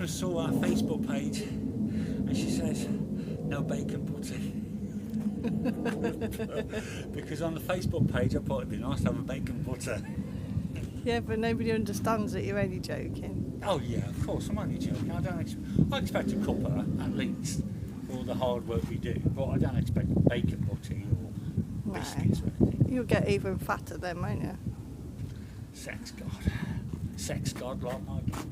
neighbour saw our Facebook page and she says, no bacon butty. Because on the Facebook page I thought it'd be nice to have a bacon butter. Yeah, but nobody understands that you're only joking. Oh yeah, of course, I'm only joking. I expect a cuppa at least for all the hard work we do, but I don't expect bacon butty or biscuits or anything. You'll get even fatter then, won't you? Sex god like my kids.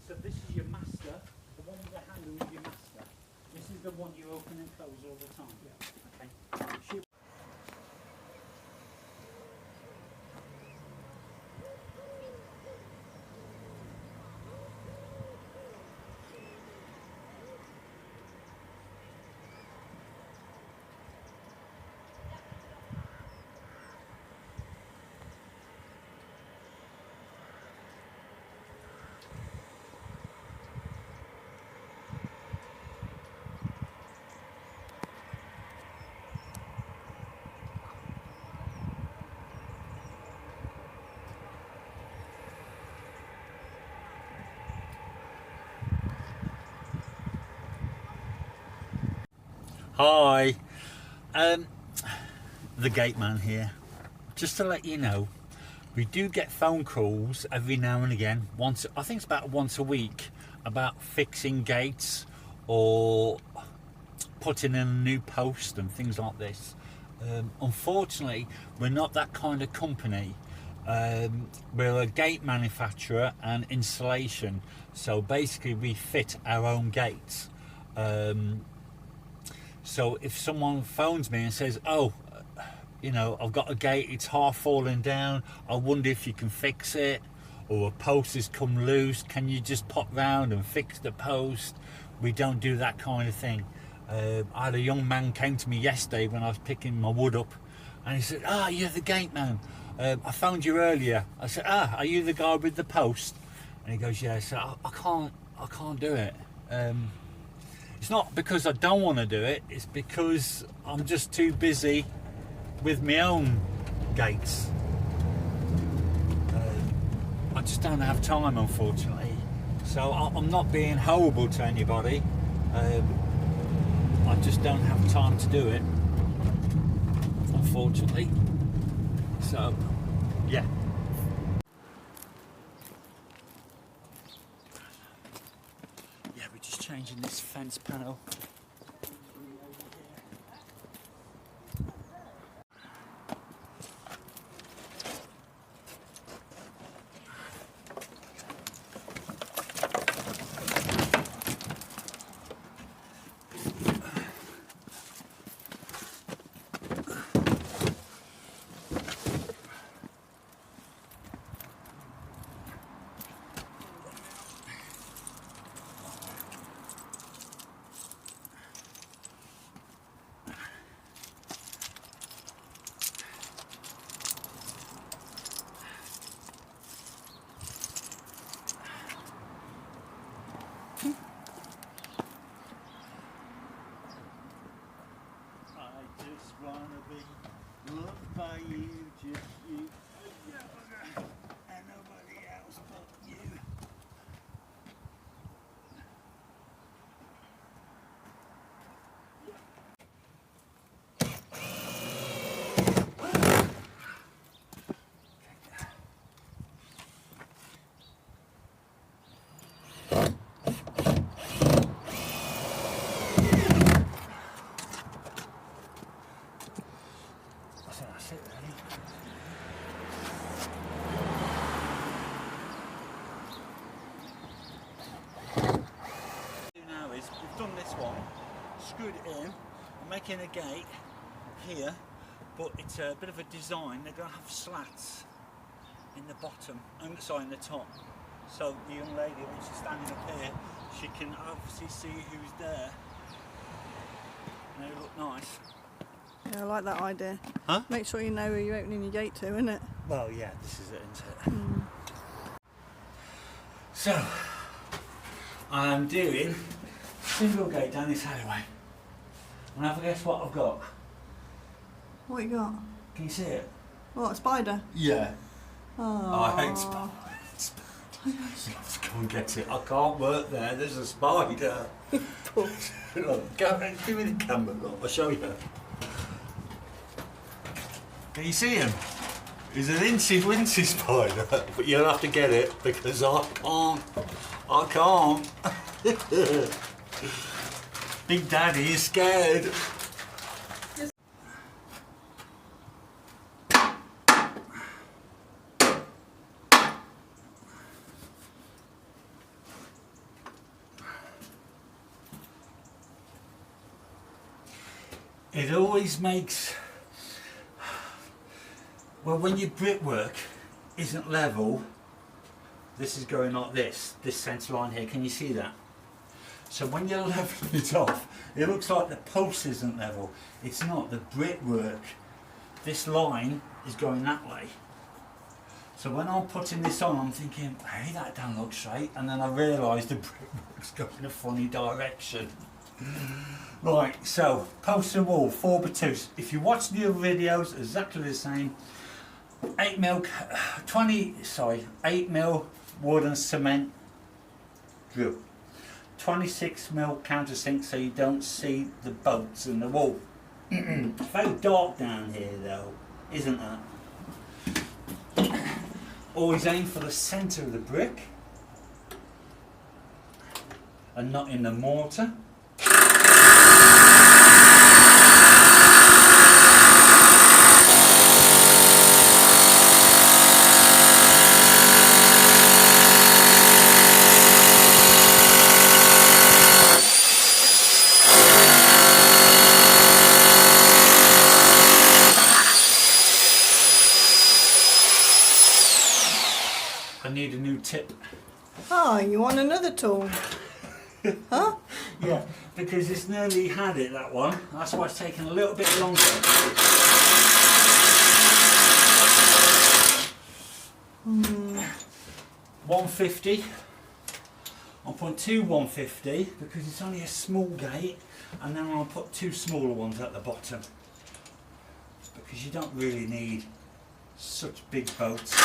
So this is your master, the one with the handle is your master. This is the one you open and close all the time. Yeah. Okay. Hi, the gate man here. Just to let you know, we do get phone calls every now and again. I think it's about once a week, about fixing gates or putting in a new post and things like this. Unfortunately, we're not that kind of company. We're a gate manufacturer and installation, so basically we fit our own gates. So if someone phones me and says, oh, you know, I've got a gate, it's half falling down, I wonder if you can fix it, or a post has come loose, can you just pop round and fix the post? We don't do that kind of thing. I had a young man came to me yesterday when I was picking my wood up, and he said, you're the gate man, I phoned you earlier. I said, are you the guy with the post? And he goes, yeah. So I can't do it. It's not because I don't want to do it, it's because I'm just too busy with my own gates. I just don't have time, unfortunately. So I'm not being horrible to anybody. I just don't have time to do it, unfortunately. So, yeah. We're just changing this fence panel. Wanna be loved by you, just you, and nobody else but you. That's it, really. Now is we've done this one, screwed it in. I'm making a gate here, but it's a bit of a design. They're going to have slats in the bottom, sorry, in the top. So the young lady, when she's standing up here, she can obviously see who's there. And they look nice. Yeah, I like that idea. Huh? Make sure you know who you're opening your gate to, isn't it? Well, yeah, this is it, isn't it? So, I'm doing single gate down this alleyway. And have a guess what I've got. What you got? Can you see it? What, a spider? Yeah. Oh. I hate spiders. Let's go and get it. I can't work there. There's a spider. Look, give me the camera. Look, I'll show you. Can you see him? He's an incy-wincy spider, but you'll have to get it because I can't. I can't. Big Daddy is scared. It always makes, well, when your brickwork isn't level, this is going like this centre line here, can you see that? So when you're leveling it off, it looks like the post isn't level. It's not, the brickwork, this line is going that way. So when I'm putting this on, I'm thinking, hey, that don't look straight, and then I realise the brickwork's going in a funny direction. Right, so post and wall 4x2. If you watch the other videos, exactly the same. 8mm wood and cement drill. 26mm countersink so you don't see the bolts in the wall. It's very dark down here though, isn't it? Always aim for the centre of the brick and not in the mortar. I need a new tip. Oh, you want another tool? Huh? Yeah, because it's nearly had it, that one. That's why it's taking a little bit longer. 150. I'll put two 150 because it's only a small gate, and then I'll put two smaller ones at the bottom because you don't really need such big boats.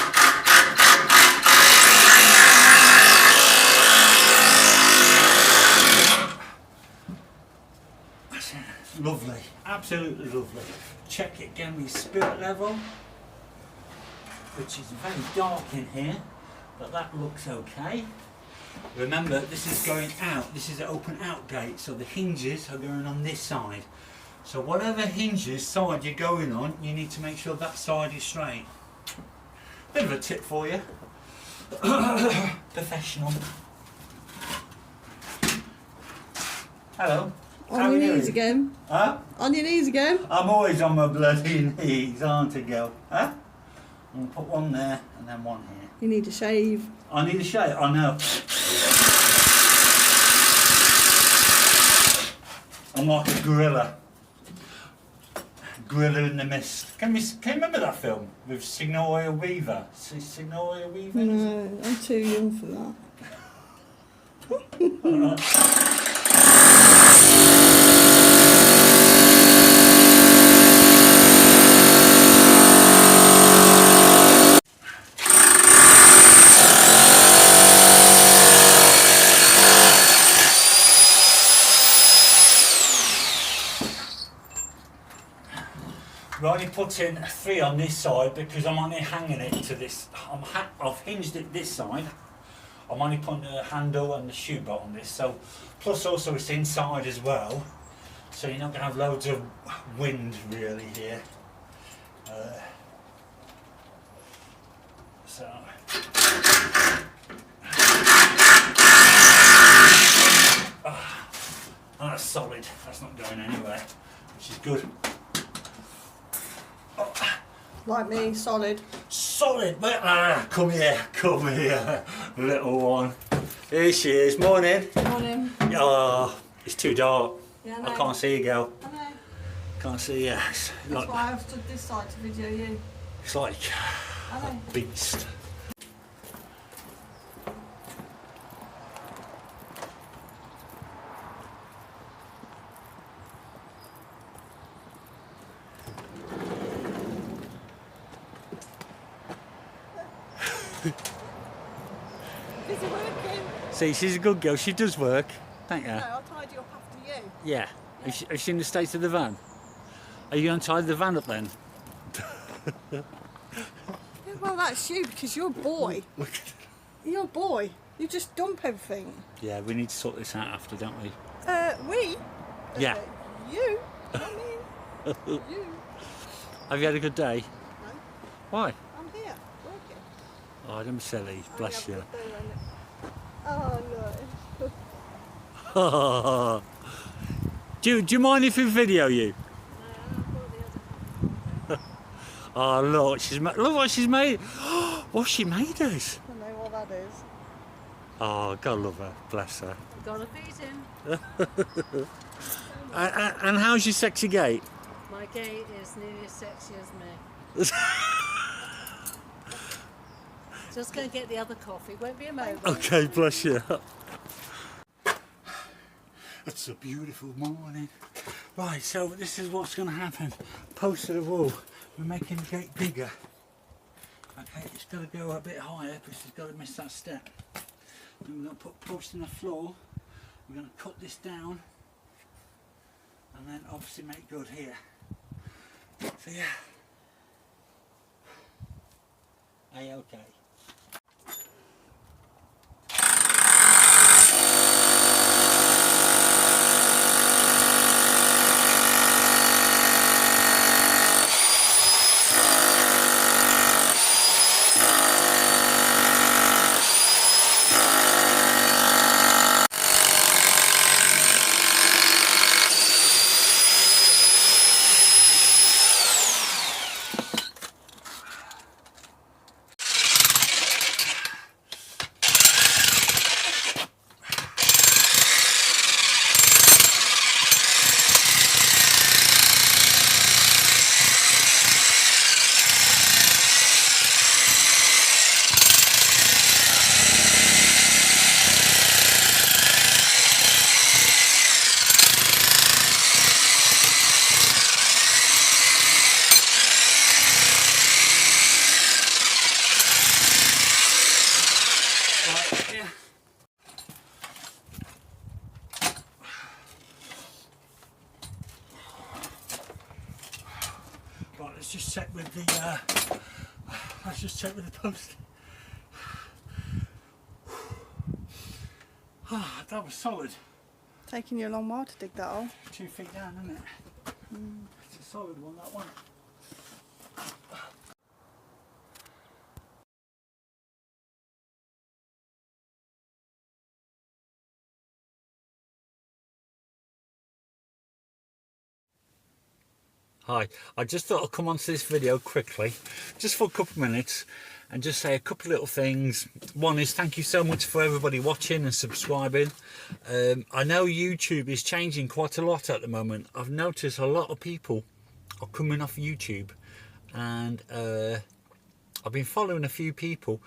Lovely, absolutely lovely. Check it again with your spirit level, which is very dark in here, but that looks okay. Remember, this is going out, this is an open out gate, so the hinges are going on this side. So whatever hinges side you're going on, you need to make sure that side is straight. Bit of a tip for you. Professional. Hello. On your knees again? Huh? On your knees again? I'm always on my bloody knees, aren't I, girl? Huh? I'm going to put one there and then one here. You need a shave. I need a shave, I know. I'm like a gorilla. Gorilla in the Mist. Can you remember that film with Signoria Weaver? Signoria Weaver? No, I'm too young for that. We're only putting 3 on this side because I'm only hanging it to this. I've hinged it this side. I'm only putting the handle and the shoe bolt on this. So, plus also it's inside as well. So you're not going to have loads of wind really here. That's solid. That's not going anywhere, which is good. Like me, solid. Solid, come here, little one. Here she is, morning. Morning. Oh, it's too dark. Yeah, I can't see you, girl. I know. Can't see you. That's why I've stood this side to video you. It's like I a know. beast. Is it working? See, she's a good girl. She does work. Thank you. No, I'll tidy up after you. Yeah. Is she in the state of the van? Are you going to tie the van up then? Yeah, well, that's you because you're a boy. You're a boy. You just dump everything. Yeah, we need to sort this out after, don't we? We? Yeah. You? Not me. You. Have you had a good day? No, Why? I'm here, working. Oh, I'm silly. Bless you. Oh, no. Do you mind if we video you? Oh, look, look what she's made. What she made us. I know what that is. Oh, God love her. Bless her. Gotta feed him. And how's your sexy gait? My gate is nearly as sexy as me. Just going to get the other coffee. Won't be a moment. Okay, bless you. It's a beautiful morning. Right, so this is what's going to happen. Post to the wall. We're making the gate bigger. Okay, it's got to go a bit higher because it's got to miss that step. Then we're going to put posts in the floor. We're going to cut this down. And then obviously make good here. So yeah. A-okay. Right, let's just check with the post. Ah, that was solid. Taking you a long while to dig that hole. 2 feet down, isn't it? It's a solid one, that one. Hi, I just thought I'd come onto this video quickly, just for a couple of minutes, and just say a couple of little things. One is thank you so much for everybody watching and subscribing. I know YouTube is changing quite a lot at the moment. I've noticed a lot of people are coming off YouTube, and I've been following a few people,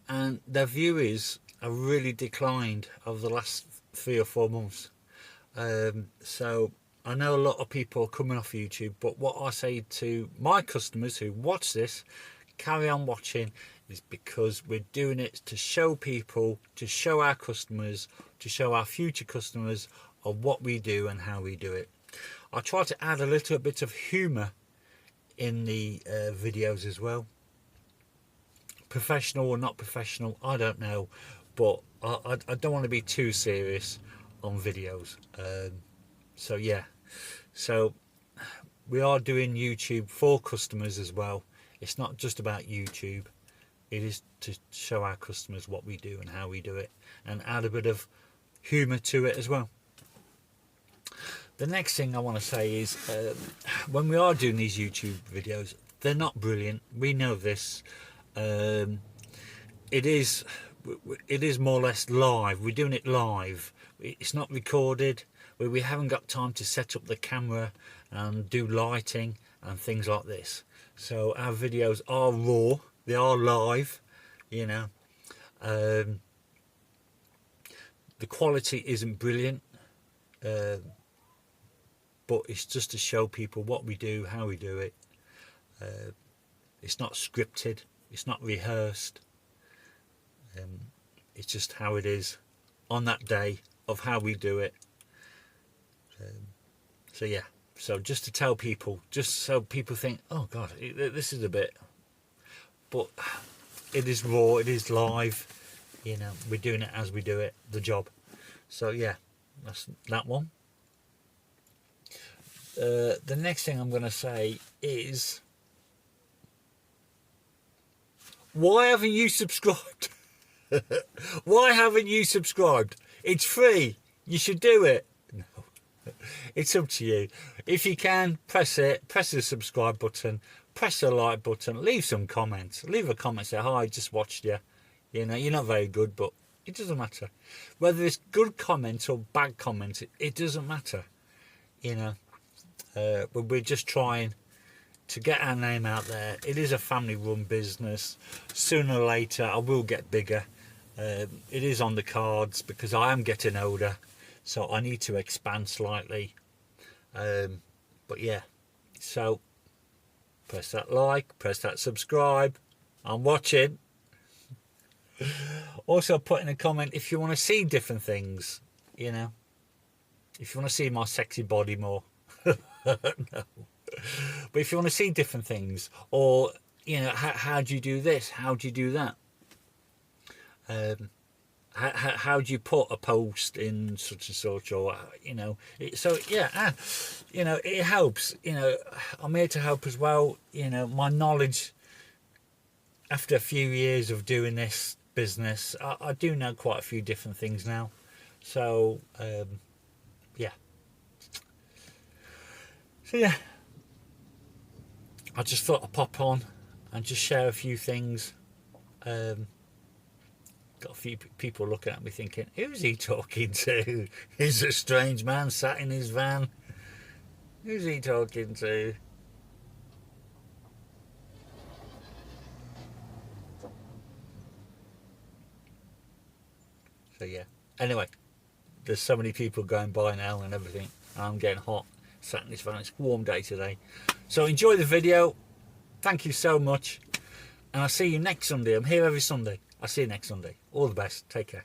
and their viewers have really declined over the last 3 or 4 months. So I know a lot of people are coming off YouTube, but what I say to my customers who watch this, carry on watching, is because we're doing it to show people, to show our customers, to show our future customers of what we do and how we do it. I try to add a little bit of humour in the videos as well. Professional or not professional, I don't know, but I don't want to be too serious on videos. So yeah, so we are doing YouTube for customers as well. It's not just about YouTube, it is to show our customers what we do and how we do it, and add a bit of humour to it as well. The next thing I want to say is when we are doing these YouTube videos, they're not brilliant, we know this. It is more or less live. We're doing it live, it's not recorded. We haven't got time to set up the camera and do lighting and things like this. So our videos are raw, they are live, you know. The quality isn't brilliant, but it's just to show people what we do, how we do it. It's not scripted, it's not rehearsed. It's just how it is on that day of how we do it. So yeah, so just to tell people, just so people think, oh God, this is a bit, but it is raw, it is live, you know, we're doing it as we do it, the job. So yeah, that's that one. The next thing I'm going to say is, why haven't you subscribed? Why haven't you subscribed? It's free. You should do it. No, it's up to you. If you can, press it. Press the subscribe button. Press the like button. Leave some comments. Leave a comment. Say, hi, I just watched you. You know, you're not very good, but it doesn't matter. Whether it's good comments or bad comments, it doesn't matter. You know, but we're just trying to get our name out there. It is a family-run business. Sooner or later, I will get bigger. It is on the cards because I am getting older, so I need to expand slightly. But yeah, so press that like, press that subscribe. I'm watching. Also put in a comment if you want to see different things, you know, if you want to see my sexy body more. No. But if you want to see different things, or you know, how do you do this, how do you do that, how do you put a post in such and such, or you know, so yeah, you know, it helps. You know, I'm here to help as well. You know, my knowledge after a few years of doing this business, I do know quite a few different things now. So yeah, so yeah, I just thought I'd pop on and just share a few things. Got a few people looking at me thinking, who's he talking to? He's a strange man sat in his van. Who's he talking to? So yeah, anyway, there's so many people going by now and everything. I'm getting hot sat in this van. It's a warm day today. So enjoy the video. Thank you so much. And I'll see you next Sunday. I'm here every Sunday. I'll see you next Sunday. All the best. Take care.